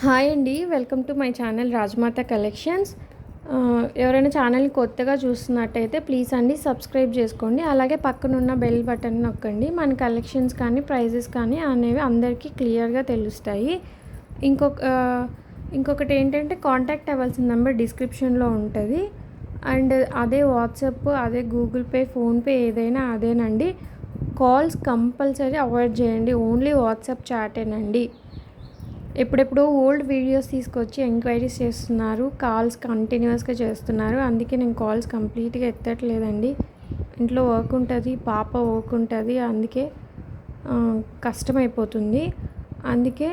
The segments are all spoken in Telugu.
హాయ్ అండి. Welcome to my channel Rajamata collections. ఎవరైనా ఛానల్ని కొత్తగా చూస్తున్నట్టయితే ప్లీజ్ అండి సబ్స్క్రైబ్ చేసుకోండి. అలాగే పక్కనున్న బెల్ బటన్ నొక్కండి. మన కలెక్షన్స్ కానీ ప్రైజెస్ కానీ అనేవి అందరికీ క్లియర్గా తెలుస్తాయి. ఇంకొకటి ఏంటంటే కాంటాక్ట్ అవ్వాల్సిన నెంబర్ డిస్క్రిప్షన్లో ఉంటుంది. అండ్ అదే వాట్సాప్, అదే గూగుల్ పే, ఫోన్పే ఏదైనా అదేనండి. కాల్స్ కంపల్సరీ అవాయిడ్ చేయండి. ఓన్లీ వాట్సాప్ చాటేనండి. ఎప్పుడెప్పుడో ఓల్డ్ వీడియోస్ తీసుకొచ్చి ఎంక్వైరీస్ చేస్తున్నారు, కాల్స్ కంటిన్యూస్గా చేస్తున్నారు. అందుకే నేను కాల్స్ కంప్లీట్గా ఎత్తట్లేదండి. ఇంట్లో వర్క్ ఉంటుంది, పాప వర్క్ ఉంటుంది, అందుకే కష్టమైపోతుంది. అందుకే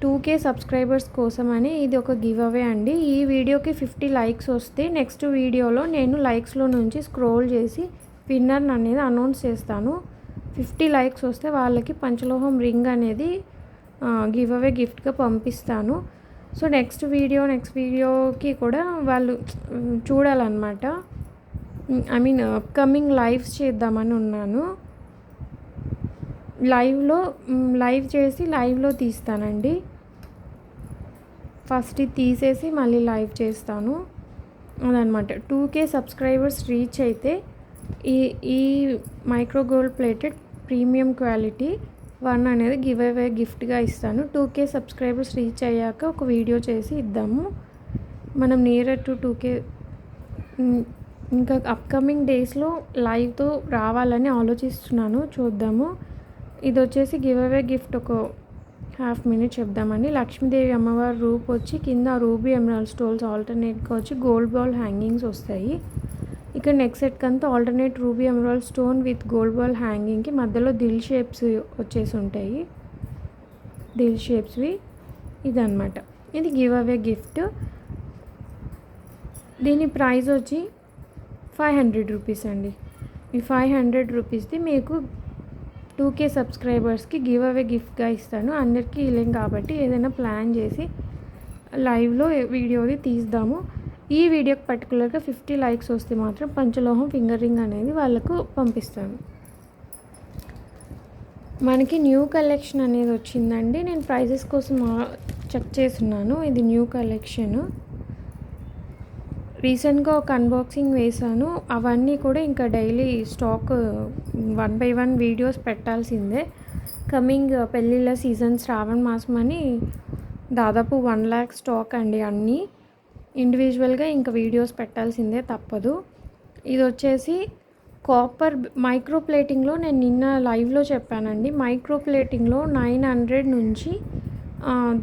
2K సబ్స్క్రైబర్స్ కోసమని ఇది ఒక గివ్ అవే అండి. ఈ వీడియోకి 50 లైక్స్ వస్తే నెక్స్ట్ వీడియోలో నేను లైక్స్లో నుంచి స్క్రోల్ చేసి విన్నర్ అనేది అనౌన్స్ చేస్తాను. 50 లైక్స్ వస్తే వాళ్ళకి పంచలోహం రింగ్ అనేది గివ్ అవే గిఫ్ట్గా పంపిస్తాను. సో నెక్స్ట్ వీడియోకి కూడా వాళ్ళు చూడాలన్నమాట. అప్కమింగ్ లైవ్స్ చేద్దామని ఉన్నాను. లైవ్ చేసి లైవ్లో తీస్తానండి. ఫస్ట్ ఇది తీసేసి మళ్ళీ లైవ్ చేస్తాను అదనమాట. 2K సబ్స్క్రైబర్స్ రీచ్ అయితే ఈ micro gold plated premium quality 1 అనేది గివ్ అవే గిఫ్ట్గా ఇస్తాను. 2K సబ్స్క్రైబర్స్ రీచ్ అయ్యాక ఒక వీడియో చేసి ఇద్దాము. మనం నియర్ టు 2K ఇంకా అప్కమింగ్ డేస్లో లైవ్తో రావాలని ఆలోచిస్తున్నాను. చూద్దాము. ఇది వచ్చేసి గివ్ అవే గిఫ్ట్ ఒక హాఫ్ మినిట్ చెప్దామండి. లక్ష్మీదేవి అమ్మవారి రూప్ వచ్చి కింద రూబీ ఎమరాల్డ్ స్టోన్స్ ఆల్టర్నేట్గా వచ్చి గోల్డ్ బాల్ హ్యాంగింగ్స్ వస్తాయి. ఇక్కడ నెక్స్ట్ సెట్కి అంతా alternate ruby emerald stone with gold ball హ్యాంగింగ్కి మధ్యలో దిల్ షేప్స్ వచ్చేసి ఉంటాయి. దిల్ షేప్స్వి ఇదన్నమాట. ఇది గివ్ అవే గిఫ్ట్. దీని ప్రైస్ వచ్చి 500 రూపీస్ అండి. ఈ 500 రూపీస్ది మీకు 2K సబ్స్క్రైబర్స్కి గివ్ అవే గిఫ్ట్గా ఇస్తాను. అందరికీ ఇలేం కాబట్టి ఏదైనా ప్లాన్ చేసి లైవ్లో వీడియోది తీద్దాము. ఈ వీడియోకి పర్టికులర్గా 50 లైక్స్ వస్తే మాత్రం పంచలోహం ఫింగర్ రింగ్ అనేది వాళ్ళకు పంపిస్తాను. మనకి న్యూ కలెక్షన్ అనేది వచ్చిందండి. నేను ప్రైజెస్ కోసం చెక్ చేస్తున్నాను. ఇది న్యూ కలెక్షన్. రీసెంట్గా ఒక అన్బాక్సింగ్ వేశాను. అవన్నీ కూడా ఇంకా డైలీ స్టాక్ 1 by 1 వీడియోస్ పెట్టాల్సిందే. కమింగ్ పెళ్ళిళ్ళ సీజన్ శ్రావణ మాసం అని దాదాపు 1 lakh స్టాక్ అండి. అన్నీ ఇండివిజువల్గా ఇంకా వీడియోస్ పెట్టాల్సిందే, తప్పదు. ఇది వచ్చేసి కాపర్ మైక్రో ప్లేటింగ్లో నేను నిన్న లైవ్లో చెప్పానండి. మైక్రో ప్లేటింగ్లో 900 నుంచి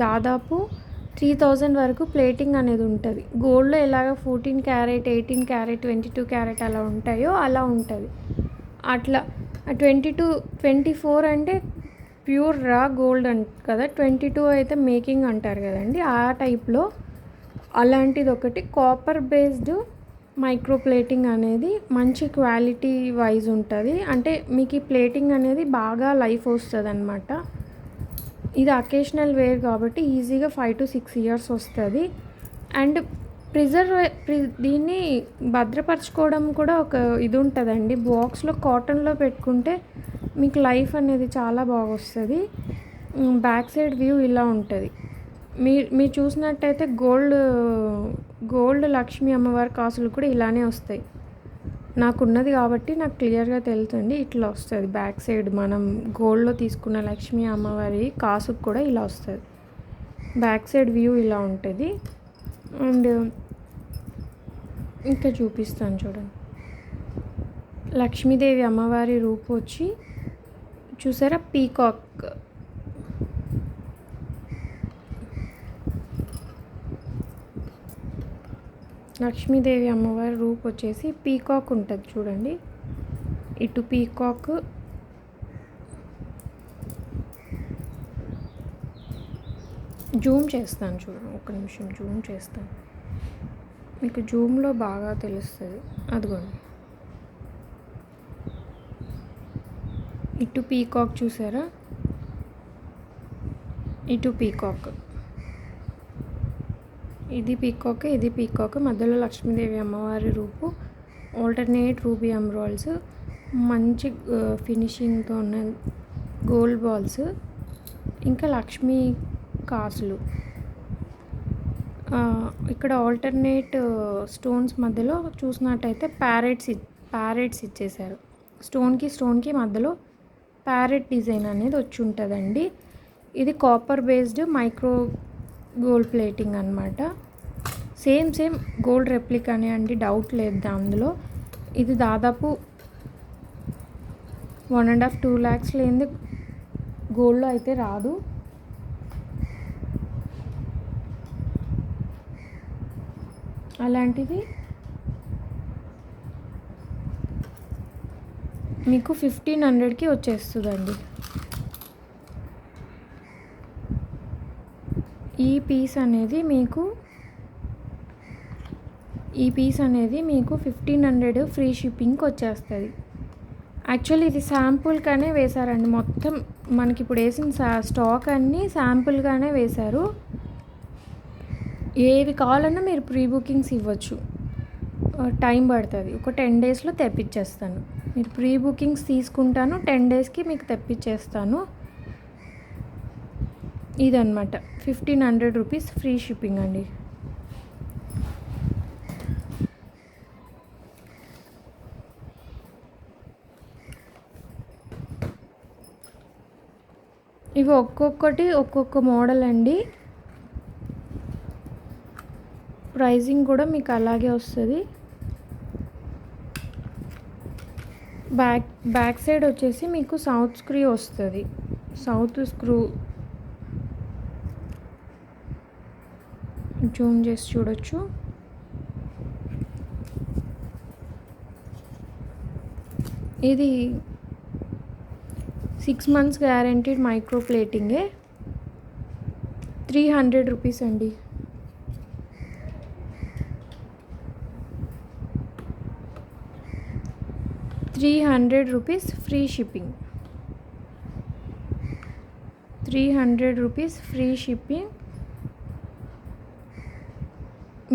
దాదాపు 3000 వరకు ప్లేటింగ్ అనేది ఉంటుంది. గోల్డ్లో ఎలాగ 14 క్యారెట్, 18 క్యారెట్, 22 క్యారెట్ అలా ఉంటాయో అలా ఉంటుంది. అట్లా 22, 24 అంటే ప్యూర్ రా గోల్డ్ కదా, 22 అయితే మేకింగ్ అంటారు కదండి, ఆ టైప్లో అలాంటిది ఒకటి కాపర్ బేస్డ్ మైక్రో ప్లేటింగ్ అనేది మంచి క్వాలిటీ వైజ్ ఉంటుంది. అంటే మీకు ఈ ప్లేటింగ్ అనేది బాగా లైఫ్ వస్తుంది అనమాట. ఇది అకేషనల్ వేర్ కాబట్టి ఈజీగా 5 to 6 years వస్తుంది. అండ్ దీన్ని భద్రపరచుకోవడం కూడా ఒక ఇది ఉంటుందండి. బాక్స్లో కాటన్లో పెట్టుకుంటే మీకు లైఫ్ అనేది చాలా బాగా వస్తుంది. బ్యాక్ సైడ్ వ్యూ ఇలా ఉంటుంది. మీరు చూసినట్టయితే గోల్డ్ లక్ష్మీ అమ్మవారి కాసులు కూడా ఇలానే వస్తాయి. నాకున్నది కాబట్టి నాకు క్లియర్గా తెలుస్తుంది. ఇట్లా వస్తుంది బ్యాక్ సైడ్. మనం గోల్డ్లో తీసుకున్న లక్ష్మీ అమ్మవారి కాసుకు కూడా ఇలా వస్తుంది. బ్యాక్ సైడ్ వ్యూ ఇలా ఉంటుంది. అండ్ ఇంకా చూపిస్తాను చూడండి. లక్ష్మీదేవి అమ్మవారి రూపు వచ్చి చూసారా, పీకాక్. లక్ష్మీదేవి అమ్మవారి రూప్ వచ్చేసి పీకాక్ ఉంటుంది చూడండి. ఇటు పీకాక్, జూమ్ చేస్తాను చూడండి, ఒక్క నిమిషం జూమ్ చేస్తాను, మీకు జూమ్లో బాగా తెలుస్తుంది. అదిగోండి, ఇటు పీకాక్ చూసారా, ఇటు పీకాక్, ఇది పీకాక్, మధ్యలో లక్ష్మీదేవి అమ్మవారి రూపు, ఆల్టర్నేట్ రూబీ ఎమరాల్డ్స్, మంచి ఫినిషింగ్తో ఉన్న గోల్డ్ బాల్స్, ఇంకా లక్ష్మీ కాసులు. ఇక్కడ ఆల్టర్నేట్ స్టోన్స్ మధ్యలో చూసినట్టయితే ప్యారెట్స్ ఇచ్చేసారు. స్టోన్కి మధ్యలో ప్యారెట్ డిజైన్ అనేది వచ్చి ఉంటుందండి. ఇది copper based micro gold plating అనమాట. సేమ్ గోల్డ్ రెప్లికానే అండి, డౌట్ లేదు అందులో. ఇది దాదాపు 1.5-2 lakhs లేనిది గోల్డ్లో అయితే రాదు. అలాంటిది మీకు 1500కి వచ్చేస్తుందండి. ఈ పీస్ అనేది మీకు 1500 ఫ్రీ షిప్పింగ్కి వచ్చేస్తుంది. యాక్చువల్లీ ఇది శాంపుల్గానే వేశారండి. మొత్తం మనకి ఇప్పుడు వేసిన స్టాక్ అన్నీ శాంపుల్గానే వేశారు. ఏవి కావాలన్నా మీరు ప్రీ బుకింగ్స్ ఇవ్వచ్చు. టైం పడుతుంది, ఒక 10 daysలో తెప్పించేస్తాను. మీరు ప్రీ బుకింగ్స్ తీసుకుంటాను, 10 daysకి మీకు తెప్పించేస్తాను. ఇదన్నమాట 1500 రూపీస్ ఫ్రీ షిప్పింగ్ అండి. ఇవి ఒక్కొక్కటి ఒక్కొక్క మోడల్ అండి. ప్రైజింగ్ కూడా మీకు అలాగే వస్తుంది. బ్యాక్ సైడ్ వచ్చేసి మీకు సౌత్ స్క్రూ వస్తుంది. సౌత్ స్క్రూ జూమ్ చేసి చూడొచ్చు. ఇది 6 months గ్యారెంటీడ్ మైక్రో ప్లేటింగే. 300 రూపీస్ అండి. ₹300 free shipping. 300 rupees free shipping.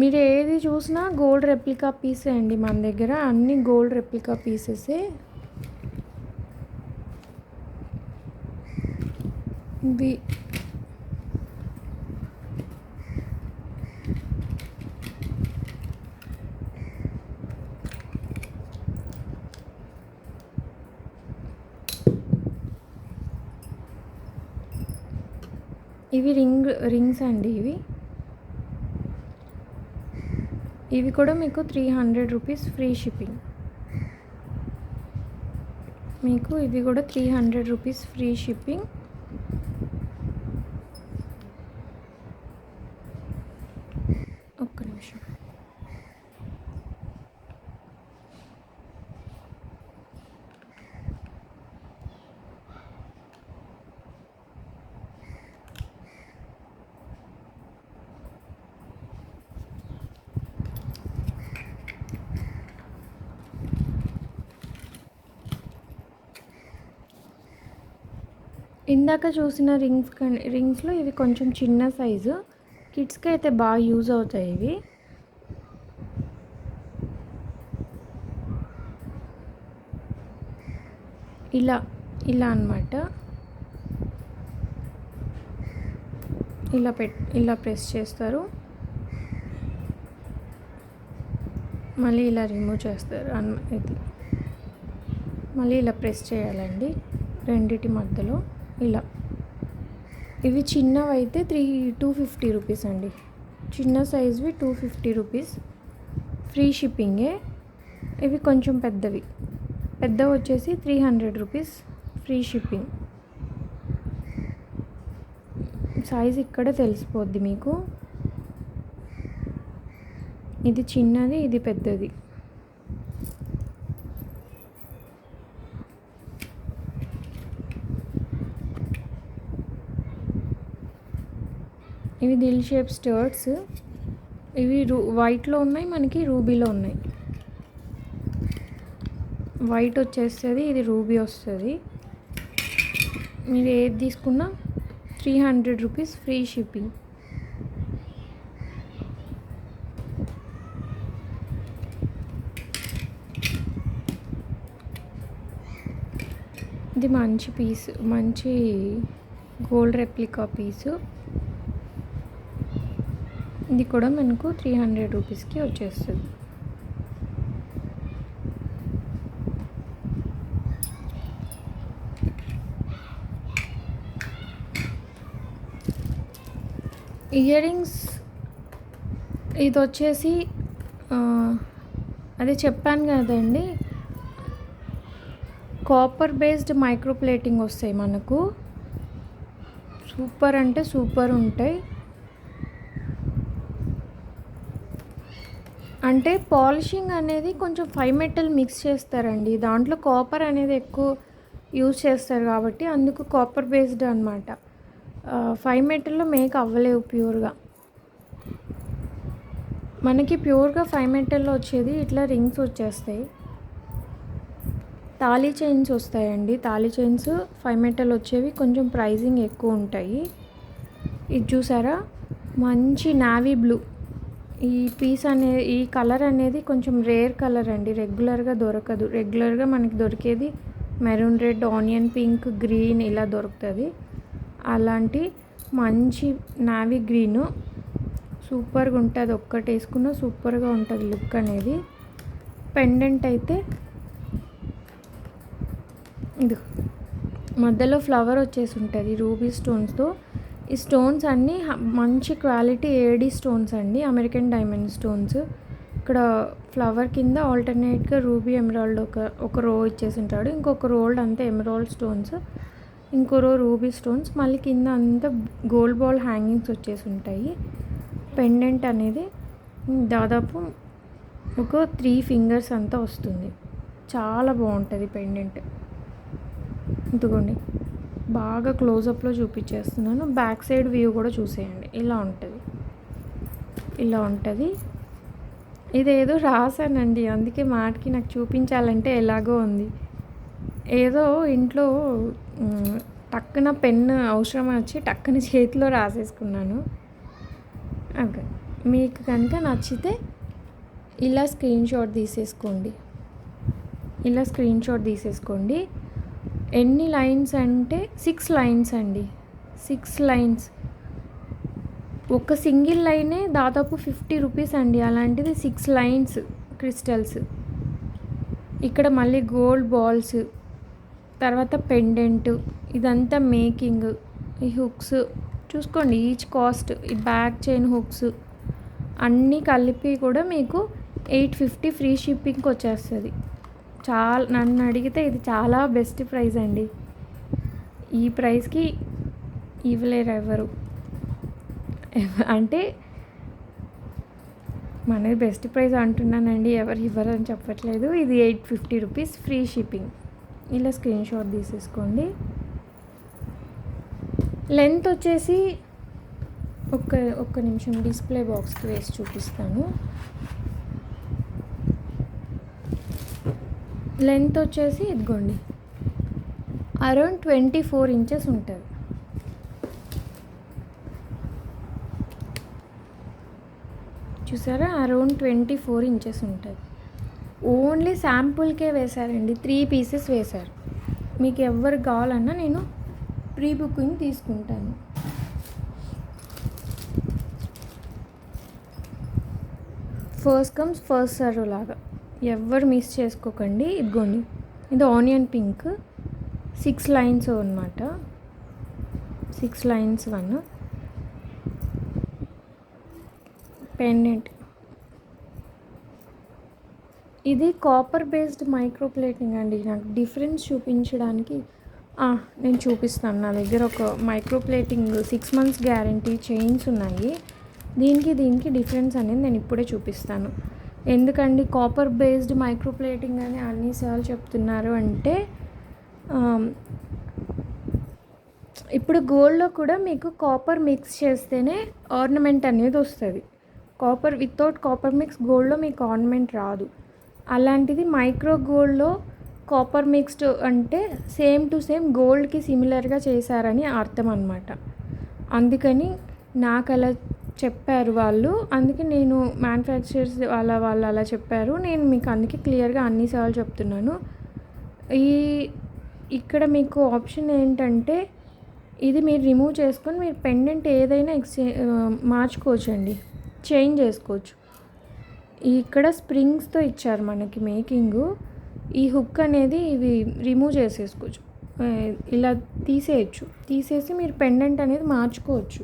మీరు ఏది చూసినా గోల్డ్ రెప్లికా పీసే అండి. మన దగ్గర అన్ని గోల్డ్ రెప్లికా పీసెసే. ఇవి రింగ్స్ అండి. ఇవి కూడా మీకు 300 రూపీస్ ఫ్రీ షిప్పింగ్. మీకు ఇవి కూడా 300 రూపీస్ ఫ్రీ షిప్పింగ్. ఒక్క నిమిషం. ఇందాక చూసిన రింగ్స్లో ఇవి కొంచెం చిన్న సైజు. కిడ్స్కి అయితే బాగా యూజ్ అవుతాయి ఇవి. ఇలా అన్నమాట. ఇలా ప్రెస్ చేస్తారు, మళ్ళీ ఇలా రిమూవ్ చేస్తారు. ఇది మళ్ళీ ఇలా ప్రెస్ చేయాలండి రెండిటి మధ్యలో ఇలా. ఇవి చిన్నవి అయితే 250 రూపీస్ అండి. చిన్న సైజ్వి 250 రూపీస్ ఫ్రీ షిప్పింగే. ఇవి కొంచెం పెద్దవి వచ్చేసి 300 రూపీస్ ఫ్రీ షిప్పింగ్. సైజ్ ఇక్కడే తెలిసిపోద్ది మీకు. ఇది చిన్నది, ఇది పెద్దది. ఇవి దిల్ షేప్ స్టర్ట్స్. ఇవి వైట్లో ఉన్నాయి, మనకి రూబీలో ఉన్నాయి. వైట్ వచ్చేస్తుంది, ఇది రూబీ వస్తుంది. మీరు ఏది తీసుకున్నా 300 రూపీస్ ఫ్రీ షిప్పింగ్. ఇది మంచి పీస్, మంచి గోల్డ్ రెప్లికా పీసు. ఇది కూడా మనకు 300 రూపీస్కి వచ్చేస్తుంది. ఇయర్ రింగ్స్ ఇది వచ్చేసి అదే చెప్పాను కదండి, కాపర్ బేస్డ్ మైక్రో ప్లేటింగ్ వస్తాయి మనకు. సూపర్ అంటే సూపర్ ఉంటాయి. అంటే పాలిషింగ్ అనేది కొంచెం 5 మెటల్ మిక్స్ చేస్తారండి. దాంట్లో కాపర్ అనేది ఎక్కువ యూజ్ చేస్తారు కాబట్టి అందుకు కాపర్ బేస్డ్ అనమాట. 5 మెటల్లో మేక్ అవ్వలేవు ప్యూర్గా. మనకి ప్యూర్గా 5 మెటల్లో వచ్చేది ఇట్లా రింగ్స్ వచ్చేస్తాయి. తాళీ చైన్స్ వస్తాయండి. తాళీ చైన్స్ 5 మెటల్ వచ్చేవి కొంచెం ప్రైజింగ్ ఎక్కువ ఉంటాయి. ఇది చూసారా, మంచి నావీ బ్లూ. ఈ పీస్ ఈ కలర్ అనేది కొంచెం రేర్ కలర్ అండి, రెగ్యులర్గా దొరకదు. రెగ్యులర్గా మనకి దొరికేది maroon red, onion pink, green ఇలా దొరుకుతుంది. అలాంటి మంచి నావీ గ్రీను సూపర్గా ఉంటుంది. ఒక్కటి వేసుకున్న సూపర్గా ఉంటుంది లుక్ అనేది. పెండెంట్ అయితే ఇది మధ్యలో ఫ్లవర్ వచ్చేసి ఉంటుంది రూబీ స్టోన్స్తో. ఈ స్టోన్స్ అన్నీ మంచి క్వాలిటీ ఏడీ స్టోన్స్ అండి, అమెరికన్ డైమండ్ స్టోన్స్. ఇక్కడ ఫ్లవర్ కింద ఆల్టర్నేట్గా రూబీ ఎమరాల్డ్ ఒక రో ఇచ్చేసి ఉంటాడు. ఇంకొక రోల్డ్ అంతా ఎమరాల్డ్ స్టోన్స్, ఇంకో రో రూబీ స్టోన్స్, మళ్ళీ కింద అంతా గోల్డ్ బాల్ హ్యాంగింగ్స్ వచ్చేసి ఉంటాయి. పెండెంట్ అనేది దాదాపు ఒక 3 ఫింగర్స్ అంతా వస్తుంది. చాలా బాగుంటుంది పెండెంట్. ఇదిగోండి, బాగా క్లోజప్లో చూపించేస్తున్నాను. బ్యాక్ సైడ్ వ్యూ కూడా చూసేయండి. ఇలా ఉంటుంది. ఇదేదో రాశానండి, అందుకే మాటకి నాకు చూపించాలంటే ఎలాగో ఉంది. ఏదో ఇంట్లో టక్కున పెన్ను అవసరం వచ్చి టక్కున చేతిలో రాసేసుకున్నాను. ఓకే, మీకు కనుక నచ్చితే ఇలా స్క్రీన్ షాట్ తీసేసుకోండి. ఎన్ని లైన్స్ అంటే 6 లైన్స్ అండి. 6 లైన్స్. ఒక సింగిల్ లైనే దాదాపు 50 రూపీస్ అండి. అలాంటిది 6 లైన్స్ క్రిస్టల్స్. ఇక్కడ మళ్ళీ గోల్డ్ బాల్స్, తర్వాత పెండెంట్, ఇదంతా మేకింగ్. ఈ హుక్స్ చూసుకోండి, ఈచ్ కాస్ట్. ఈ బ్యాక్ చైన్ హుక్స్ అన్నీ కలిపి కూడా మీకు 850 ఫ్రీ షిప్పింగ్కి వచ్చేస్తుంది. నన్ను అడిగితే ఇది చాలా బెస్ట్ ప్రైస్ అండి. ఈ ప్రైస్కి ఇవ్వలేరు ఎవరు. అంటే మనది బెస్ట్ ప్రైస్ అంటున్నానండి, ఎవరు ఇవ్వరు అని చెప్పట్లేదు. ఇది 850 రూపీస్ ఫ్రీ షిప్పింగ్. ఇలా స్క్రీన్ షాట్ తీసేసుకోండి. లెంత్ వచ్చేసి ఒక్క నిమిషం డిస్ప్లే బాక్స్కి వేసి చూపిస్తాను. లెంత్ వచ్చేసి ఇదిగోండి అరౌండ్ 24 ఇంచెస్ ఉంటుంది. చూసారా, అరౌండ్ 24 ఇంచెస్ ఉంటుంది. ఓన్లీ శాంపుల్కే వేశారండి, 3 పీసెస్ వేశారు. మీకు ఎవరు కావాలన్నా నేను ప్రీ బుకింగ్ తీసుకుంటాను. ఫస్ట్ కమ్స్ ఫస్ట్ సర్వ్ లాగా ఎవరు మిస్ చేసుకోకండి. ఇదిగోండి, ఇది ఆనియన్ పింక్ 6 లైన్స్ అనమాట. 6 లైన్స్ 1 పెండెంట్. ఇది కాపర్ బేస్డ్ మైక్రో ప్లేటింగ్ అండి. నాకు డిఫరెన్స్ చూపించడానికి నేను చూపిస్తాను. నా దగ్గర ఒక micro plating 6 months guarantee chains ఉన్నాయి. దీనికి డిఫరెన్స్ అనేది నేను ఇప్పుడే చూపిస్తాను. ఎందుకండి కాపర్ బేస్డ్ మైక్రో ప్లేటింగ్ అని అన్నిసార్లు చెప్తున్నారు అంటే, ఇప్పుడు గోల్డ్లో కూడా మీకు కాపర్ మిక్స్ చేస్తేనే ఆర్నమెంట్ అనేది వస్తుంది. వితౌట్ కాపర్ మిక్స్ గోల్డ్లో మీకు ఆర్నమెంట్ రాదు. అలాంటిది మైక్రో గోల్డ్లో కాపర్ మిక్స్డ్ అంటే సేమ్ టు సేమ్ గోల్డ్కి సిమిలర్గా చేశారని అర్థం అన్నమాట. అందుకని నాకు అలా చెప్పారు వాళ్ళు. అందుకే నేను మ్యానుఫ్యాక్చరర్స్ వాళ్ళు అలా చెప్పారు. నేను మీకు అందుకే క్లియర్గా అన్నిసార్లు చెప్తున్నాను. ఇక్కడ మీకు ఆప్షన్ ఏంటంటే ఇది మీరు రిమూవ్ చేసుకొని మీరు పెండెంట్ ఏదైనా మార్చుకోవచ్చండి, చేంజ్ చేసుకోవచ్చు. ఇక్కడ స్ప్రింగ్స్తో ఇచ్చారు మనకి మేకింగు. ఈ హుక్ అనేది ఇవి రిమూవ్ చేసేసుకోవచ్చు, ఇలా తీసేయచ్చు. తీసేసి మీరు పెండెంట్ అనేది మార్చుకోవచ్చు.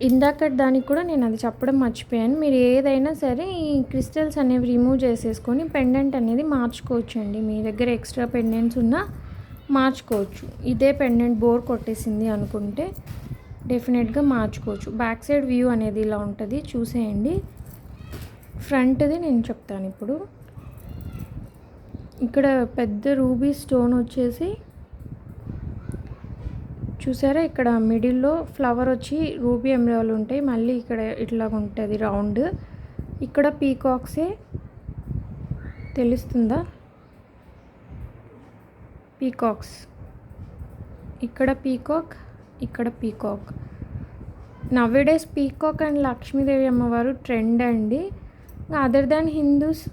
ఇందాక దానికి కూడా నేను అది చెప్పడం మర్చిపోయాను. మీరు ఏదైనా సరే ఈ క్రిస్టల్స్ అనేవి రిమూవ్ చేసేసుకొని పెండెంట్ అనేది మార్చుకోవచ్చు అండి. మీ దగ్గర ఎక్స్ట్రా పెండెంట్స్ ఉన్నా మార్చుకోవచ్చు. ఇదే పెండెంట్ బోర్ కొట్టేసింది అనుకుంటే డెఫినెట్గా మార్చుకోవచ్చు. బ్యాక్ సైడ్ వ్యూ అనేది ఇలా ఉంటుంది, చూసేయండి. ఫ్రంట్ది నేను చెప్తాను ఇప్పుడు. ఇక్కడ పెద్ద రూబీ స్టోన్ వచ్చేసి చూసారా, ఇక్కడ మిడిల్లో ఫ్లవర్ వచ్చి రూబీ ఎమరాల్డ్ ఉంటాయి. మళ్ళీ ఇక్కడ ఇట్లా ఉంటుంది రౌండ్. ఇక్కడ పీకాక్సే, తెలుస్తుందా, పీకాక్స్. ఇక్కడ పీకాక్, ఇక్కడ peacock. Nowadays peacock and Lakshmidevi అమ్మవారు ట్రెండ్ అండి. అదర్ దాన్ హిందూస్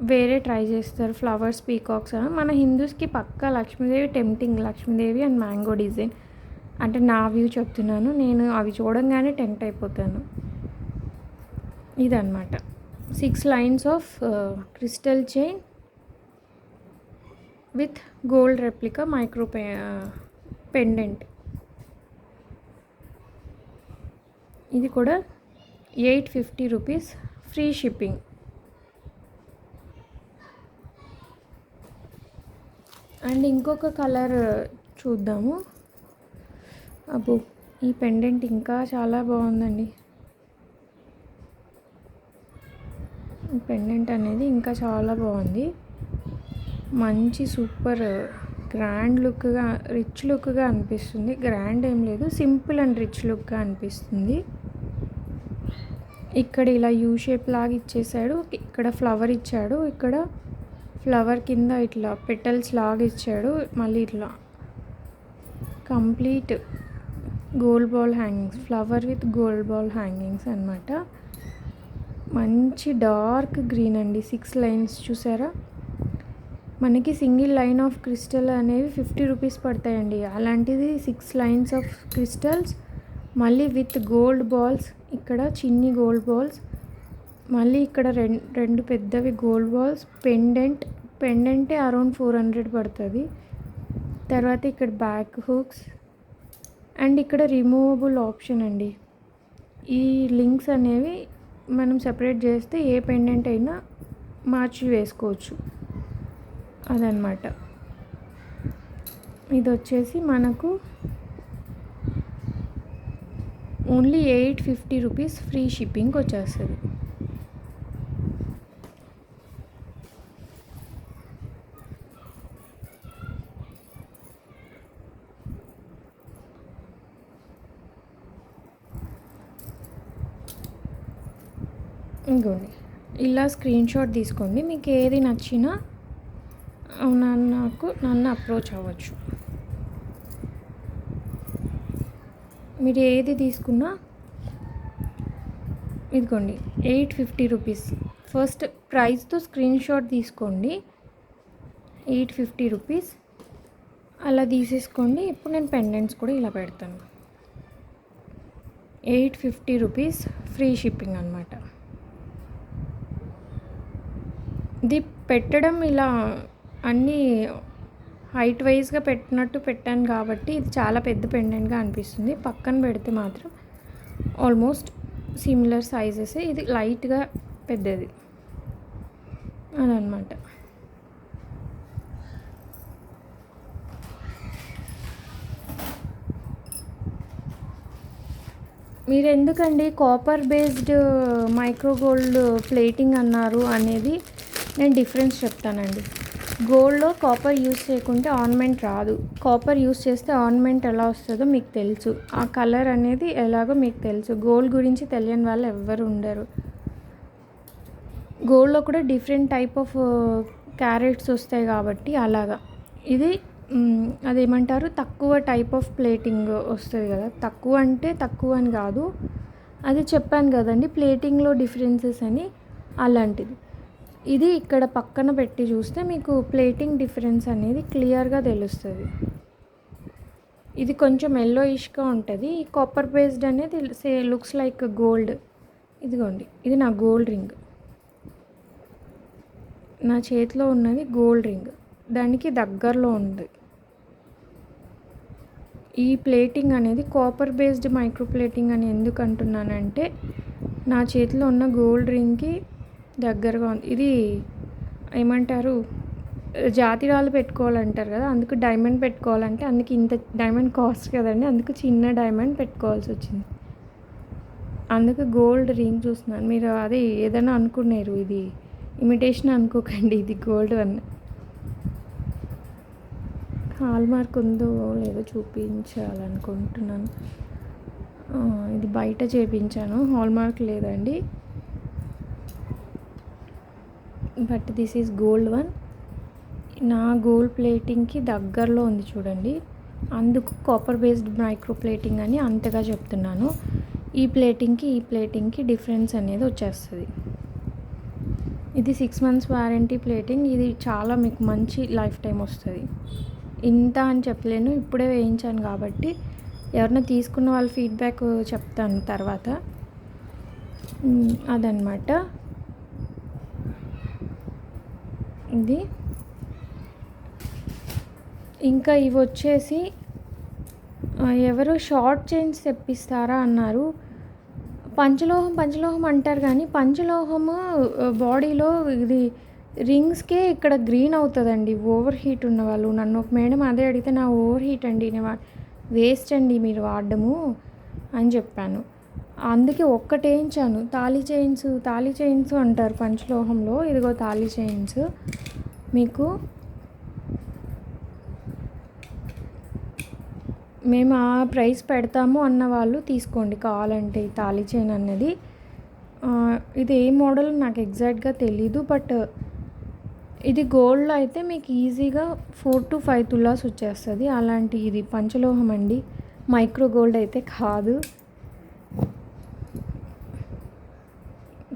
వేరే ట్రై చేస్తారు ఫ్లవర్స్, పీకాక్స్. మన హిందూస్కి పక్కా Lakshmidevi tempting, Lakshmidevi and mango design. అంటే నా వ్యూ చెప్తున్నాను, నేను అవి చూడంగానే టెంప్ట్ అయిపోతాను. ఇదన్నమాట 6 lines of crystal chain with gold replica micro pendant. ఇది కూడా 850 రూపీస్, ఫ్రీ షిప్పింగ్. అండ్ ఇంకొక కలర్ చూద్దాము. అబ్బో, ఈ పెండెంట్ ఇంకా చాలా బాగుందండి. ఈ పెండెంట్ అనేది ఇంకా చాలా బాగుంది. మంచి సూపర్ గ్రాండ్ లుక్గా, రిచ్ లుక్గా అనిపిస్తుంది. గ్రాండ్ ఏం లేదు, సింపుల్ అండ్ రిచ్ లుక్గా అనిపిస్తుంది. ఇక్కడ ఇలా యూ షేప్ లాగా ఇచ్చేసాడు. ఇక్కడ ఫ్లవర్ ఇచ్చాడు. ఇక్కడ ఫ్లవర్ కింద ఇట్లా పెటల్స్ లాగా ఇచ్చాడు. మళ్ళీ ఇట్లా complete gold ball hangings, flower with gold ball hangings అన్నమాట. మంచి డార్క్ గ్రీన్ అండి. 6 లైన్స్ చూసారా. మనకి సింగిల్ లైన్ ఆఫ్ క్రిస్టల్ అనేవి 50 రూపీస్ పడతాయండి. అలాంటిది 6 లైన్స్ ఆఫ్ క్రిస్టల్స్, మళ్ళీ విత్ గోల్డ్ బాల్స్. ఇక్కడ చిన్ని గోల్డ్ బాల్స్, మళ్ళీ ఇక్కడ రెండు పెద్దవి గోల్డ్ బాల్స్. పెండెంటే అరౌండ్ 400 పడుతుంది. తర్వాత ఇక్కడ బ్యాక్ హుక్స్ అండ్ ఇక్కడ రిమూవబుల్ ఆప్షన్ అండి. ఈ లింక్స్ అనేవి మనం సెపరేట్ చేస్తే ఏ పెండెంట్ అయినా మార్చి వేసుకోవచ్చు, అదనమాట. ఇది వచ్చేసి మనకు ఓన్లీ 850 రూపీస్, ఫ్రీ షిప్పింగ్ వచ్చేస్తుంది. ఇంకోండి, ఇలా స్క్రీన్ షాట్ తీసుకోండి. మీకు ఏది నచ్చినా నన్ను అప్రోచ్ అవ్వచ్చు. మీరు ఏది తీసుకున్నా ఇదిగోండి 850 రూపీస్. ఫస్ట్ ప్రైస్తో స్క్రీన్ షాట్ తీసుకోండి. 850 రూపీస్ అలా తీసేసుకోండి. ఇప్పుడు నేను పెండెంట్స్ కూడా ఇలా పెడతాను. 850 రూపీస్, ఫ్రీ షిప్పింగ్ అనమాట. ఇది పెట్టడం ఇలా అన్నీ హైట్ వైజ్గా పెట్టాను కాబట్టి ఇది చాలా పెద్ద పెండెంట్గా అనిపిస్తుంది. పక్కన పెడితే మాత్రం ఆల్మోస్ట్ సిమిలర్ సైజెస్. ఇది లైట్గా పెద్దది అదనమాట. మీరు ఎందుకండి copper based micro gold plating అన్నారు అనేది నేను డిఫరెన్స్ చెప్తానండి. గోల్డ్లో కాపర్ యూస్ చేయకుంటే ఆర్నమెంట్ రాదు. కాపర్ యూస్ చేస్తే ఆర్నమెంట్ ఎలా వస్తుందో మీకు తెలుసు. ఆ కలర్ అనేది ఎలాగో మీకు తెలుసు. గోల్డ్ గురించి తెలియని వాళ్ళు ఎవ్వరు ఉండరు. గోల్డ్లో కూడా డిఫరెంట్ టైప్ ఆఫ్ క్యారెట్స్ వస్తాయి కాబట్టి అలాగా. ఇది అదేమంటారు, తక్కువ టైప్ ఆఫ్ ప్లేటింగ్ వస్తుంది కదా. తక్కువ అంటే తక్కువ అని కాదు, అది చెప్పాను కదండి ప్లేటింగ్లో డిఫరెన్సెస్ అని. అలాంటిది ఇది ఇక్కడ పక్కన పెట్టి చూస్తే మీకు ప్లేటింగ్ డిఫరెన్స్ అనేది క్లియర్గా తెలుస్తుంది. ఇది కొంచెం ఎల్లోయిష్గా ఉంటుంది. ఈ కాపర్ బేస్డ్ అనేది లుక్స్ లైక్ గోల్డ్. ఇదిగోండి, ఇది నా గోల్డ్ రింగ్. నా చేతిలో ఉన్నది గోల్డ్ రింగ్, దానికి దగ్గరలో ఉంది. ఈ ప్లేటింగ్ అనేది కాపర్ బేస్డ్ మైక్రో ప్లేటింగ్ అని ఎందుకు అంటున్నానంటే, నా చేతిలో ఉన్న గోల్డ్ రింగ్కి దగ్గరగా ఉంది. ఇది ఏమంటారు, జాతిరాలు పెట్టుకోవాలంటారు కదా, అందుకు డైమండ్ పెట్టుకోవాలంటే అందుకు ఇంత డైమండ్ కాస్ట్ కదండి, అందుకు చిన్న డైమండ్ పెట్టుకోవాల్సి వచ్చింది. అందుకు గోల్డ్ రింగ్ చూస్తున్నాను. మీరు అది ఏదైనా అనుకున్నారు, ఇది ఇమిటేషన్ అనుకోకండి, ఇది గోల్డ్ వన్. హాల్ మార్క్ ఉందో లేదో చూపించాలనుకుంటున్నాను. ఇది బయట చేయించాను, హాల్ మార్క్ లేదండి. But this is gold one. నా గోల్డ్ ప్లేటింగ్కి దగ్గరలో ఉంది చూడండి, అందుకు కాపర్ బేస్డ్ మైక్రో ప్లేటింగ్ అని అంతగా చెప్తున్నాను. ఈ ప్లేటింగ్కి డిఫరెన్స్ అనేది వచ్చేస్తుంది. ఇది 6 months వారంటీ ప్లేటింగ్. ఇది చాలా మీకు మంచి లైఫ్ టైం వస్తుంది. ఇంత అని చెప్పలేను, ఇప్పుడే వేయించాను కాబట్టి ఎవరైనా తీసుకున్న వాళ్ళ ఫీడ్బ్యాక్ చెప్తాను తర్వాత. అదనమాట ఇది. ఇంకా ఇవి వచ్చేసి ఎవరు షార్ట్ చైన్స్ తెప్పిస్తారా అన్నారు. పంచలోహం అంటారు కానీ పంచలోహము బాడీలో ఇది రింగ్స్కే ఇక్కడ గ్రీన్ అవుతుందండి ఓవర్ హీట్ ఉన్న వాళ్ళు. నన్ను ఒక మేడం అదే అడిగితే, నా ఓవర్ హీట్ అండి, నేను వేస్ట్ అండి మీరు వాడడము అని చెప్పాను. అందుకే ఒక్కటే వేయించాను. తాళీ చైన్స్ అంటారు పంచలోహంలో. ఇదిగో తాళీ చైన్స్. మీకు మేము ఆ ప్రైస్ పెడతాము అన్న వాళ్ళు తీసుకోండి కావాలంటే. ఈ తాళీ చైన్ అన్నది ఇది ఏ మోడల్ నాకు ఎగ్జాక్ట్గా తెలీదు, బట్ ఇది గోల్డ్లో అయితే మీకు ఈజీగా 4 to 5 తులాస్ వచ్చేస్తుంది. అలాంటి ఇది పంచలోహం అండి, మైక్రో గోల్డ్ అయితే కాదు.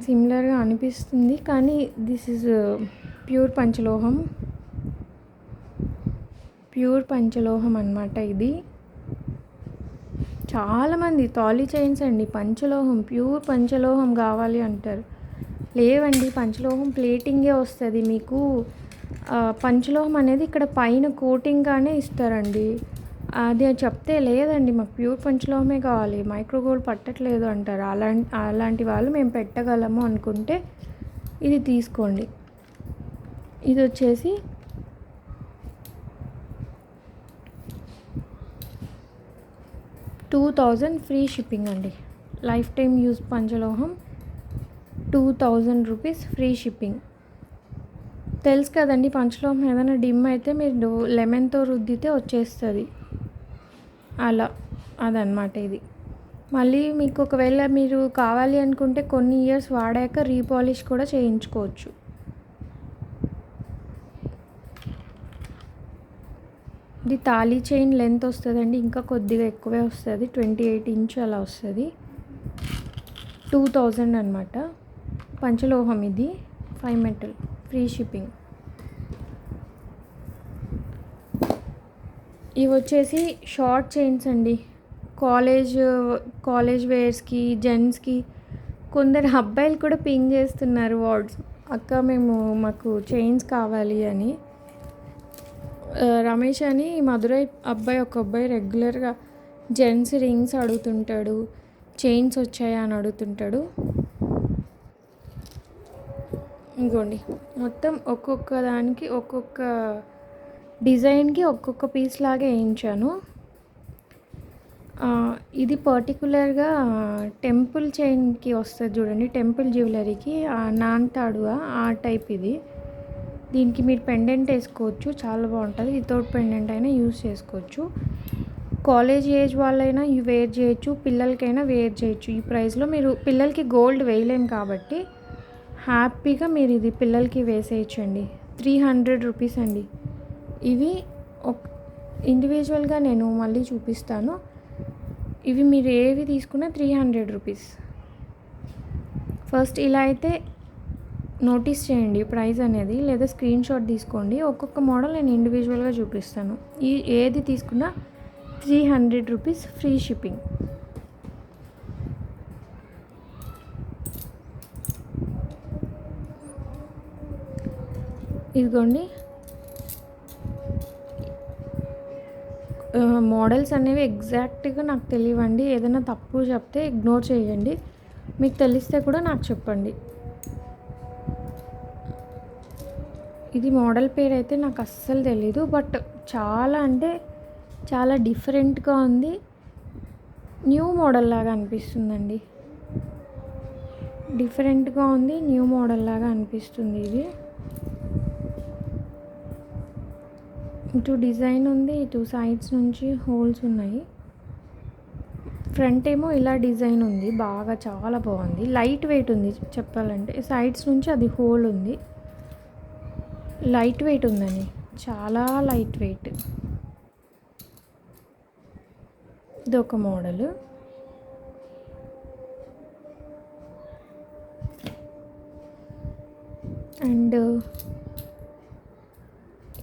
సిమిలర్గా అనిపిస్తుంది కానీ దిస్ ఈజ్ ప్యూర్ పంచలోహం అన్నమాట. ఇది చాలామంది తాళీ చైన్స్ అండి ప్యూర్ పంచలోహం కావాలి అంటారు. లేవండి, పంచలోహం ప్లేటింగే వస్తుంది మీకు. పంచలోహం అనేది ఇక్కడ పైన కోటింగ్గానే ఇస్తారండి. అది చెప్తే లేదండి మాకు ప్యూర్ పంచలోహమే కావాలి, మైక్రో గోల్డ్ పట్టట్లేదు అంటారు. అలాంటి వాళ్ళు మేము పెట్టగలము అనుకుంటే ఇది తీసుకోండి. ఇది వచ్చేసి $2,000 ఫ్రీ షిప్పింగ్ అండి. లైఫ్ టైం యూజ్ పంచలోహం, 2,000 రూపీస్ ఫ్రీ షిప్పింగ్. తెలుసు కదండి, పంచలోహం ఏదైనా డిమ్ అయితే మీరు లెమన్తో రుద్దితే వచ్చేస్తుంది అలా. అదనమాట ఇది. మళ్ళీ మీకు ఒకవేళ మీరు కావాలి అనుకుంటే కొన్ని ఇయర్స్ వాడాక రీపాలిష్ కూడా చేయించుకోవచ్చు. ఇది తాళీ చైన్ లెంత్ వస్తుందండి, ఇంకా కొద్దిగా ఎక్కువే వస్తుంది, 28 inch అలా వస్తుంది. 2,000 అనమాట. పంచలోహం ఇది, 5 metal, ఫ్రీ షిప్పింగ్. ఇవి వచ్చేసి షార్ట్ చైన్స్ అండి, కాలేజ్ వేర్స్కి, జెంట్స్కి. కొందరు అబ్బాయిలు కూడా పింగ్ చేస్తున్నారు వాట్స్, అక్క మాకు చైన్స్ కావాలి అని. రమేష్ అని మధురై ఒక అబ్బాయి రెగ్యులర్గా జెంట్స్ రింగ్స్ అడుగుతుంటాడు, చైన్స్ వచ్చాయా అని అడుగుతుంటాడు. ఇంకోండి, మొత్తం ఒక్కొక్క దానికి ఒక్కొక్క డిజైన్కి ఒక్కొక్క పీస్ లాగా వేయించాను. ఇది పర్టికులర్గా టెంపుల్ చైన్కి వస్తుంది చూడండి, టెంపుల్ జ్యువెలరీకి నాన్తాడు ఆ టైప్. ఇది దీనికి మీరు పెండెంట్ వేసుకోవచ్చు, చాలా బాగుంటుంది. వితౌట్ పెండెంట్ అయినా యూజ్ చేసుకోవచ్చు. కాలేజ్ ఏజ్ వాళ్ళైనా వేర్ చేయొచ్చు, పిల్లలకైనా వేర్ చేయొచ్చు. ఈ ప్రైస్లో మీరు పిల్లలకి గోల్డ్ వేయలేము కాబట్టి హ్యాపీగా మీరు ఇది పిల్లలకి వేసేయచ్చండి. 300 రూపీస్ అండి. ఇవి ఇండివిజువల్గా నేను మళ్ళీ చూపిస్తాను. ఇవి మీరు ఏవి తీసుకున్నా 300 రూపీస్. ఫస్ట్ ఇలా అయితే నోటీస్ చేయండి ప్రైస్ అనేది, లేదా స్క్రీన్ షాట్ తీసుకోండి. ఒక్కొక్క మోడల్ నేను ఇండివిజువల్గా చూపిస్తాను. ఏది తీసుకున్నా 300 రూపీస్ ఫ్రీ షిప్పింగ్. ఇదిగోండి, మోడల్స్ అనేవి ఎగ్జాక్ట్గా నాకు తెలియవండి. ఏదైనా తప్పు చెప్తే ఇగ్నోర్ చేయండి. మీకు తెలిస్తే కూడా నాకు చెప్పండి. ఇది మోడల్ పేరు అయితే నాకు అస్సలు తెలీదు, బట్ చాలా అంటే చాలా డిఫరెంట్గా ఉంది. న్యూ మోడల్ లాగా అనిపిస్తుందండి. డిఫరెంట్గా ఉంది, న్యూ మోడల్ లాగా అనిపిస్తుంది. ఇది ఇటు డిజైన్ ఉంది, ఇటు సైడ్స్ నుంచి హోల్స్ ఉన్నాయి. ఫ్రంట్ ఏమో ఇలా డిజైన్ ఉంది, బాగా చాలా బాగుంది. లైట్ వెయిట్ ఉంది చెప్పాలంటే. సైడ్స్ నుంచి అది హోల్ ఉంది, లైట్ వెయిట్ ఉందని, చాలా లైట్ వెయిట్. ఇదొక మోడల్. అండ్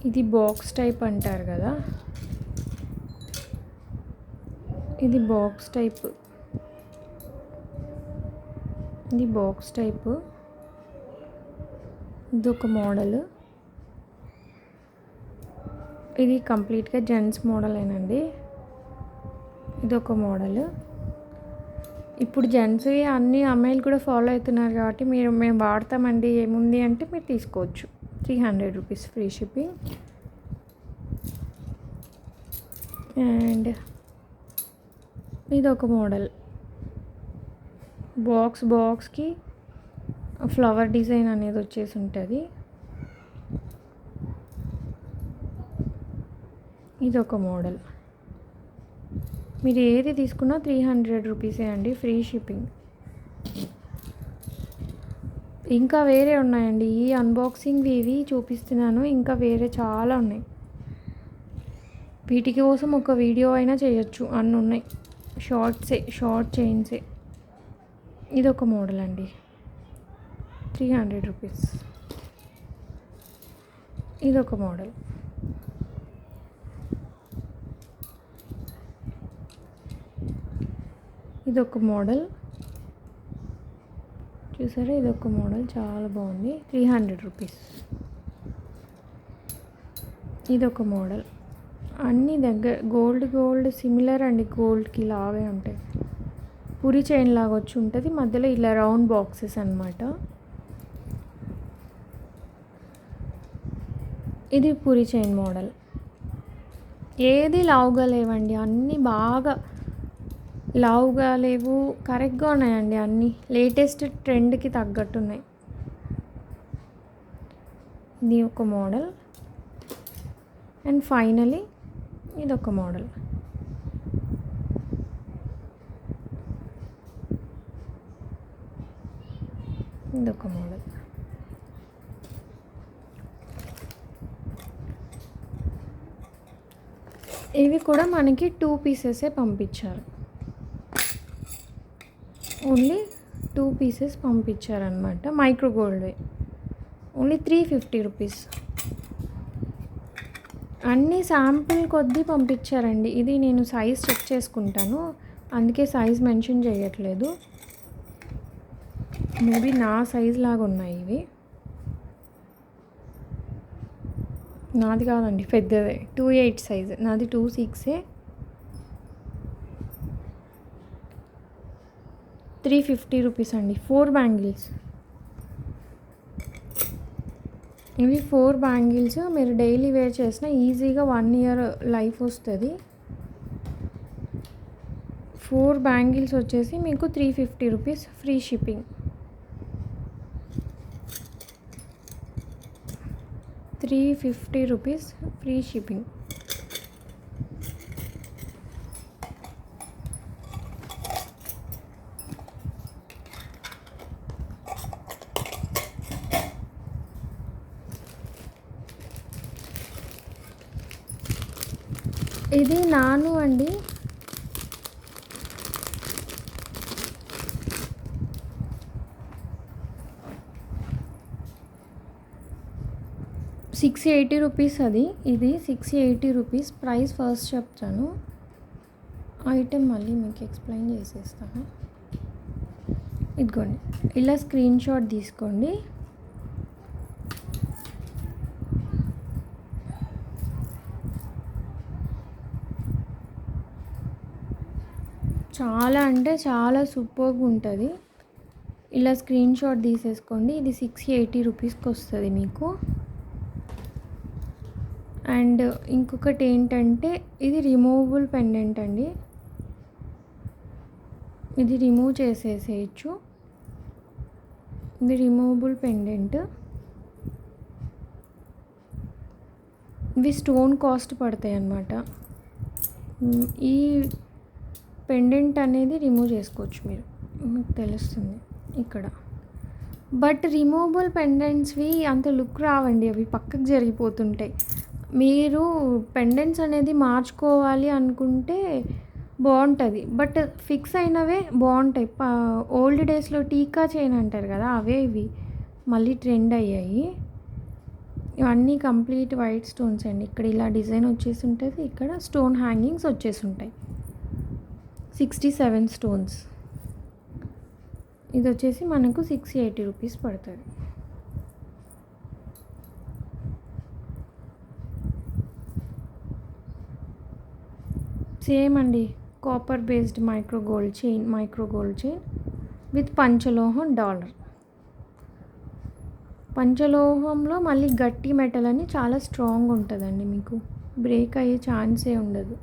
ఇది బాక్స్ టైప్ అంటారు కదా, ఇది బాక్స్ టైప్. ఇది బాక్స్ టైప్. ఇదొక మోడల్. ఇది కంప్లీట్గా జెంట్స్ మోడలేనండి. ఇదొక మోడల్. ఇప్పుడు జెంట్స్ అన్ని అమ్మాయిలు కూడా ఫాలో అవుతున్నారు కాబట్టి మేము వాడతామండి ఏముంది అంటే మీరు తీసుకోవచ్చు. 300 రూపీస్ ఫ్రీ షిప్పింగ్. అండ్ ఇదొక మోడల్. బాక్స్కి ఫ్లవర్ డిజైన్ అనేది వచ్చేసి ఉంటుంది. ఇదొక మోడల్. మీరు ఏది తీసుకున్నా 300 రూపీసే అండి, ఫ్రీ షిప్పింగ్. ఇంకా వేరే ఉన్నాయండి. ఈ అన్బాక్సింగ్ ఇవి చూపిస్తున్నాను, ఇంకా వేరే చాలా ఉన్నాయి. వీటి కోసం ఒక వీడియో అయినా చేయొచ్చు, అన్నీ ఉన్నాయి. షార్ట్ చైన్సే. ఇదొక మోడల్ అండి, 300 రూపీస్. ఇదొక మోడల్. ఇదొక మోడల్ చూసారా, ఇదొక మోడల్ చాలా బాగుంది, 300 రూపీస్. ఇదొక మోడల్. అన్నీ దగ్గర గోల్డ్ సిమిలర్ అండి, గోల్డ్కి లాగే ఉంటాయి. పురి చైన్ లాగా వచ్చి ఉంటుంది, మధ్యలో ఇలా రౌండ్ బాక్సెస్ అన్నమాట. ఇది పురి చైన్ మోడల్. ఏది లావుగా లేవండి, అన్నీ బాగా లావుగా లేవు, కరెక్ట్గా ఉన్నాయండి. అన్నీ లేటెస్ట్ ట్రెండ్కి తగ్గట్టు ఉన్నాయి. ఇది ఒక మోడల్. అండ్ ఫైనలీ ఇదొక మోడల్. ఇదొక మోడల్. ఇవి కూడా మనకి 2 పీసెసే పంపించారు. ఓన్లీ 2 పీసెస్ పంపించారనమాట. మైక్రో గోల్డ్వే. Only 350 rupees. అన్నీ శాంపుల్ కొద్దీ పంపించారండి. ఇది నేను సైజ్ చెక్ చేసుకుంటాను, అందుకే సైజ్ మెన్షన్ చేయట్లేదు. మేబీ నా సైజ్ లాగా ఉన్నాయి ఇవి. నాది కాదండి, పెద్దదే, 28 సైజ్. నాది 26. 350 రూపీస్ అండి. 4 బ్యాంగిల్స్. ఇవి 4 బ్యాంగిల్స్ మీరు డైలీ వేర్ చేసిన ఈజీగా 1 ఇయర్ లైఫ్ వస్తుంది. 4 బ్యాంగిల్స్ వచ్చేసి మీకు 350 rupees free shipping. 350 rupees free shipping. ఇది నాను అండి. 680 రూపీస్ అది. ఇది 680 రూపీస్. ప్రైస్ ఫస్ట్ చెప్తాను. ఐటెం మళ్ళీ మీకు ఎక్స్ప్లెయిన్ చేసేస్తాను. ఇదిగోండి, ఇలా స్క్రీన్ షాట్ తీసుకోండి. చాలా అంటే చాలా సూపర్గా ఉంటుంది. ఇలా స్క్రీన్ షాట్ తీసేసుకోండి. ఇది 680 రూపీస్కి వస్తుంది మీకు. అండ్ ఇంకొకటి ఏంటంటే ఇది రిమూవబుల్ పెండెంట్ అండి. ఇది రిమూవ్ చేసేసేయచ్చు. ఇది రిమూవబుల్ పెండెంట్. ఇవి స్టోన్ కాస్ట్ పడతాయి అన్నమాట. ఈ పెండెంట్ అనేది రిమూవ్ చేసుకోవచ్చు మీరు, మీకు తెలుస్తుంది ఇక్కడ. బట్ రిమూవబుల్ పెండెంట్స్వి అంత లుక్ రావండి, అవి పక్కకు జరిగిపోతుంటాయి. మీరు పెండెంట్స్ అనేది మార్చుకోవాలి అనుకుంటే బాగుంటుంది, బట్ ఫిక్స్ అయినవే బాగుంటాయి. ఓల్డ్ డేస్లో టీకా చైన్ అంటారు కదా, అవే ఇవి మళ్ళీ ట్రెండ్ అయ్యాయి. ఇవన్నీ కంప్లీట్ వైట్ స్టోన్స్ అండి. ఇక్కడ ఇలా డిజైన్ వచ్చేసి ఉంటుంది, ఇక్కడ స్టోన్ హ్యాంగింగ్స్ వచ్చేసి ఉంటాయి. 67 స్టోన్స్. ఇది వచ్చేసి మనకు 680 రూపీస్ పడుతుంది. సేమ్ అండి, copper based micro gold chain with పంచలోహం డాలర్. పంచలోహంలో మళ్ళీ గట్టి మెటల్ అని చాలా స్ట్రాంగ్ ఉంటుందండి, మీకు బ్రేక్ అయ్యే ఛాన్సే ఉండదు.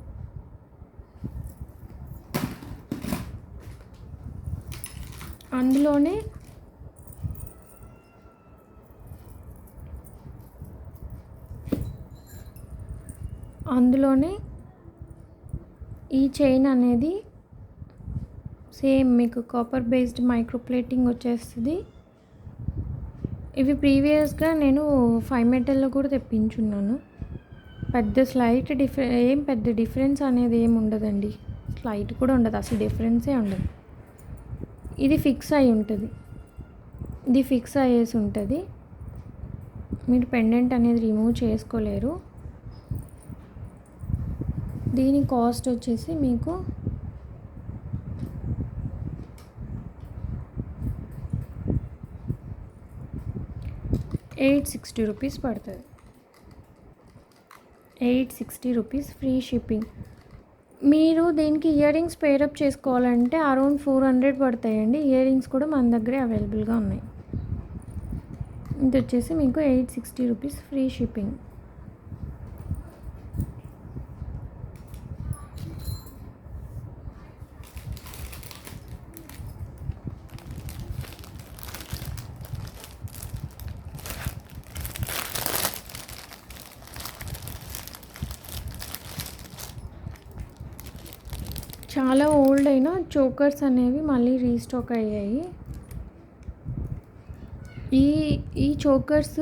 అందులోనే ఈ చైన్ అనేది సేమ్ మీకు కాపర్ బేస్డ్ మైక్రో ప్లేటింగ్ వచ్చేస్తుంది. ఇవి ప్రీవియస్గా నేను 5 మెటల్లో కూడా తెప్పించున్నాను. పెద్ద డిఫరెన్స్ అనేది ఏమి ఉండదండి. స్లైట్ కూడా ఉండదు, అసలు డిఫరెన్సే ఉండదు. ఇది ఫిక్స్ అయి ఉంటుంది, ఇది ఫిక్స్ అయ్యేసి ఉంటుంది. మీరు పెండెంట్ అనేది రిమూవ్ చేసుకోలేరు. దీని కాస్ట్ వచ్చేసి మీకు $860 రూపీస్ పడుతుంది. 860 రూపీస్ ఫ్రీ షిప్పింగ్. మీరు దీనికి ఇయర్ రింగ్స్ పేరప్ చేసుకోవాలంటే అరౌండ్ 400 పడతాయండి. ఇయర్ రింగ్స్ కూడా మన దగ్గరే అవైలబుల్గా ఉన్నాయి. ఇది వచ్చేసి మీకు 860 రూపీస్ ఫ్రీ షిప్పింగ్. చాలా ఓల్డ్ అయిన చోకర్స్ అనేవి మళ్ళీ రీస్టాక్ అయ్యాయి. ఈ చోకర్స్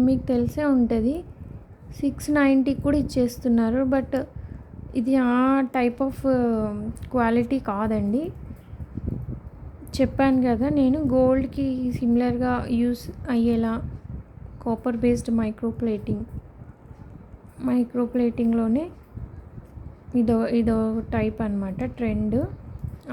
మీకు తెలిసే ఉంటుంది, 690 కూడా ఇచ్చేస్తున్నారు. బట్ ఇది ఆ టైప్ ఆఫ్ క్వాలిటీ కాదండి. చెప్పాను కదా నేను, గోల్డ్కి సిమిలర్గా యూస్ అయ్యేలా కాపర్ బేస్డ్ మైక్రో ప్లేటింగ్లోనే ఇదో టైప్ అనమాట, ట్రెండ్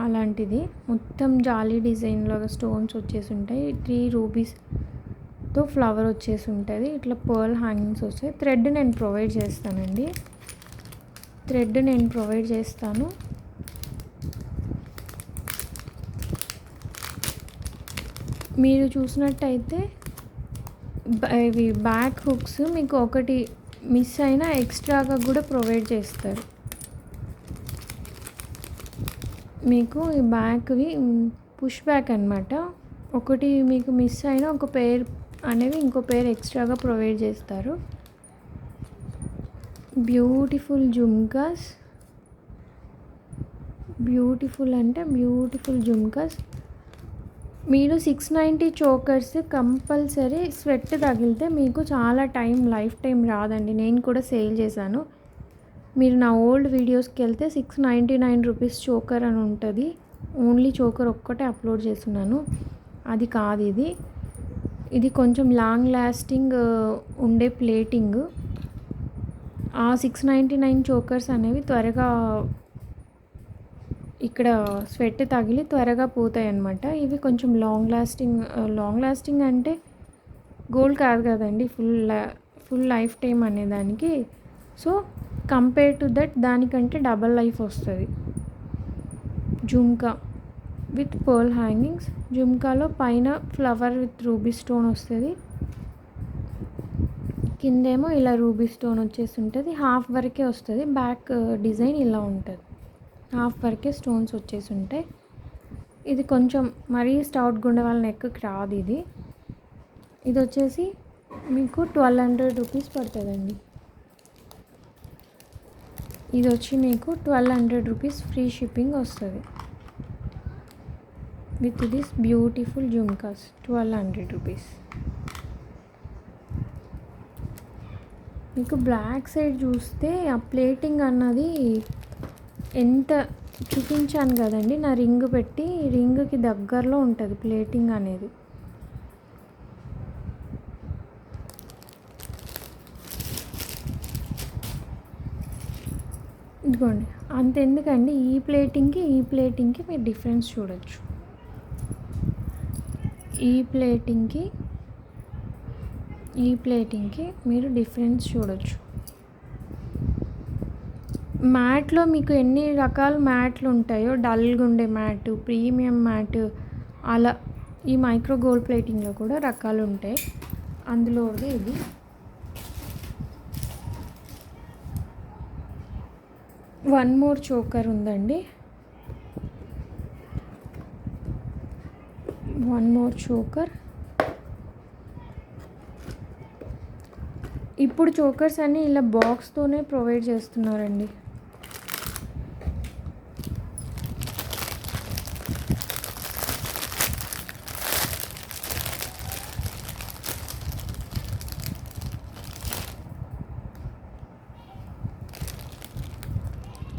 అలాంటిది. మొత్తం జాలీ డిజైన్లో స్టోన్స్ వచ్చేసి ఉంటాయి. 3 రూబీస్తో ఫ్లవర్ వచ్చేసి ఉంటుంది. ఇట్లా పర్ల్ హ్యాంగింగ్స్ వస్తాయి. థ్రెడ్ నేను ప్రొవైడ్ చేస్తాను. మీరు చూసినట్టయితే ఇవి బ్యాక్ హుక్స్ మీకు ఒకటి మిస్ అయినా ఎక్స్ట్రాగా కూడా ప్రొవైడ్ చేస్తారు. మీకు ఈ బ్యాక్వి పుష్ బ్యాక్ అనమాట. ఒకటి మీకు మిస్ అయినా ఒక పేర్ అనేవి ఇంకో పేర్ ఎక్స్ట్రాగా ప్రొవైడ్ చేస్తారు. Beautiful jhumkas, beautiful jhumkas. మీరు 690 చోకర్స్ కంపల్సరీ స్వెట్ తగిలితే మీకు చాలా లైఫ్ టైం రాదండి. నేను కూడా సేల్ చేశాను. మీరు నా ఓల్డ్ వీడియోస్కి వెళ్తే 699 రూపీస్ చోకర్ అని ఉంటుంది. ఓన్లీ చోకర్ ఒక్కటే అప్లోడ్ చేస్తున్నాను, అది కాదు ఇది. ఇది కొంచెం లాంగ్ లాస్టింగ్ ఉండే ప్లేటింగ్. ఆ 699 చోకర్స్ అనేవి త్వరగా ఇక్కడ స్వెట్ తగిలి త్వరగా పోతాయి అన్నమాట. ఇవి కొంచెం లాంగ్ లాస్టింగ్ అంటే గోల్డ్ కాదు కదండి, ఫుల్ లైఫ్ టైం అనేదానికి. సో కంపేర్ టు దట్ దానికంటే డబల్ లైఫ్ వస్తుంది. Jhumka with pearl hangings. జుమ్కాలో పైన ఫ్లవర్ విత్ రూబీ స్టోన్ వస్తుంది, కిందేమో ఇలా రూబీ స్టోన్ వచ్చేసి ఉంటుంది. హాఫ్ వరకే వస్తుంది, బ్యాక్ డిజైన్ ఇలా ఉంటుంది. హాఫ్ వరకే స్టోన్స్ వచ్చేసి ఉంటాయి. ఇది కొంచెం మరీ స్టౌట్గా ఉండే వాళ్ళ నెక్కి రాదు. ఇది వచ్చేసి మీకు 1200 రూపీస్ పడుతుందండి. ఇది వచ్చి మీకు 1200 రూపీస్ ఫ్రీ షిప్పింగ్ వస్తుంది with this beautiful jhumkas. 1200 rupees. మీకు బ్లాక్ సైడ్ చూస్తే ఆ ప్లేటింగ్ అన్నది ఎంత చూపించాను కదండి, నా రింగ్ పెట్టి రింగ్కి దగ్గరలో ఉంటుంది ప్లేటింగ్ అనేది. ఇదిగోండి, అంతెందుకండి, ఈ ప్లేటింగ్కి మీరు డిఫరెన్స్ చూడొచ్చు. ఈ ప్లేటింగ్కి మీరు డిఫరెన్స్ చూడొచ్చు. మ్యాట్లో మీకు ఎన్ని రకాల మ్యాట్లు ఉంటాయో, డల్గా ఉండే మ్యాట్, ప్రీమియం మ్యాట్, అలా ఈ మైక్రో గోల్డ్ ప్లేటింగ్లో కూడా రకాలు ఉంటాయి. అందులో ఇది వన్ మోర్ చోకర్ ఉందండి. One more choker. ఇప్పుడు చోకర్స్ అన్నీ ఇలా బాక్స్తోనే ప్రొవైడ్ చేస్తున్నారండి.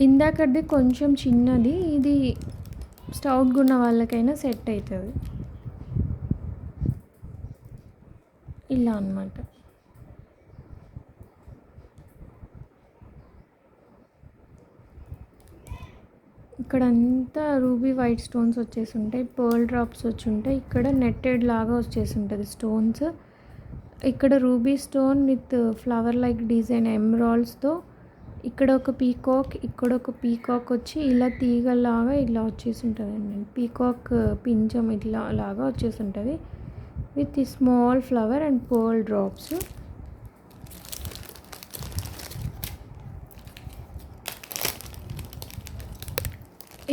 ఇందాకది కొంచెం చిన్నది, ఇది స్టౌట్గా ఉన్న వాళ్ళకైనా సెట్ అవుతుంది. ఇలా అన్నమాట. ఇక్కడంతా రూబీ వైట్ స్టోన్స్ వచ్చేసి ఉంటాయి, పర్ల్ డ్రాప్స్ వచ్చి ఉంటాయి. ఇక్కడ నెట్టెడ్ లాగా వచ్చేసి ఉంటుంది స్టోన్స్. ఇక్కడ ruby stone with flower like design ఎమరాల్డ్స్తో, ఇక్కడ ఒక పీకాక్, ఇక్కడ ఒక పీకాక్ వచ్చి ఇలా తీగలాగా ఇలా వచ్చేసి ఉంటుందండి. పీకాక్ పించం ఇట్లా లాగా వచ్చేసి ఉంటుంది with small flower and pearl drops.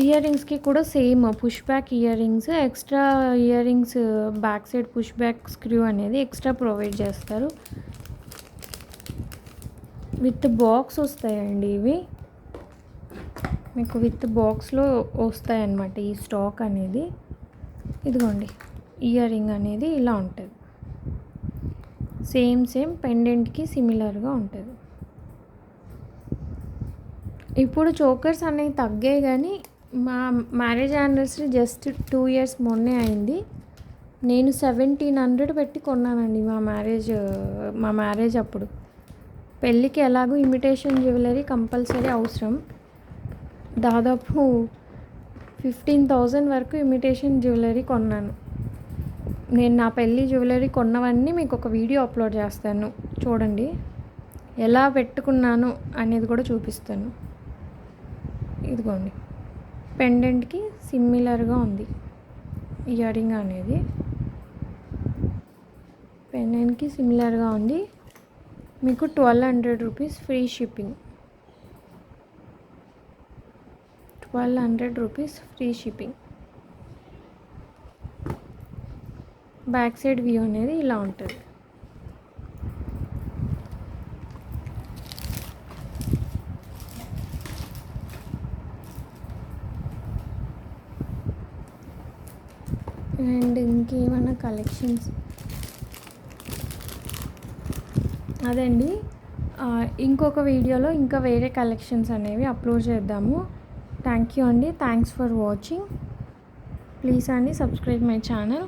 ఇయర్ రింగ్స్కి కూడా same push back earrings, extra earrings back side push back screw అనేది ఎక్స్ట్రా ప్రొవైడ్ చేస్తారు. విత్ బాక్స్ వస్తాయండి ఇవి, మీకు విత్ బాక్స్లో వస్తాయన్నమాట ఈ స్టాక్ అనేది. ఇదిగోండి, ఇయర్ రింగ్ అనేది ఇలా ఉంటుంది. సేమ్ పెండెంట్కి సిమిలర్గా ఉంటుంది. ఇప్పుడు చోకర్స్ అనేవి తగ్గాయి, కానీ మా మ్యారేజ్ యానివర్సరీ జస్ట్ 2 years మొన్నే అయింది. నేను 1700 పెట్టి కొన్నానండి మా మ్యారేజ్ అప్పుడు. పెళ్ళికి ఎలాగో ఇమిటేషన్ జ్యువెలరీ కంపల్సరీ అవసరం. దాదాపు 15,000 వరకు ఇమిటేషన్ జ్యువెలరీ కొన్నాను. నేను నా పెళ్ళి జ్యువెలరీ కొన్నవన్నీ మీకు ఒక వీడియో అప్లోడ్ చేస్తాను, చూడండి. ఎలా పెట్టుకున్నాను అనేది కూడా చూపిస్తాను. ఇదిగోండి, పెండెంట్కి సిమిలర్గా ఉంది ఇయర్ రింగ్ అనేది. పెండెంట్కి సిమిలర్గా ఉంది. మీకు 1200 rupees free shipping. 1200 rupees free shipping. Back side view అనేది ఇలా ఉంటుంది. అండ్ ఇంకేమైనా కలెక్షన్స్ అదండి. ఇంకొక వీడియోలో ఇంకా వేరే కలెక్షన్స్ అనేవి అప్లోడ్ చేద్దాము. థ్యాంక్ యూ అండి. Thanks for watching. ప్లీజ్ అండి సబ్స్క్రైబ్ మై ఛానల్.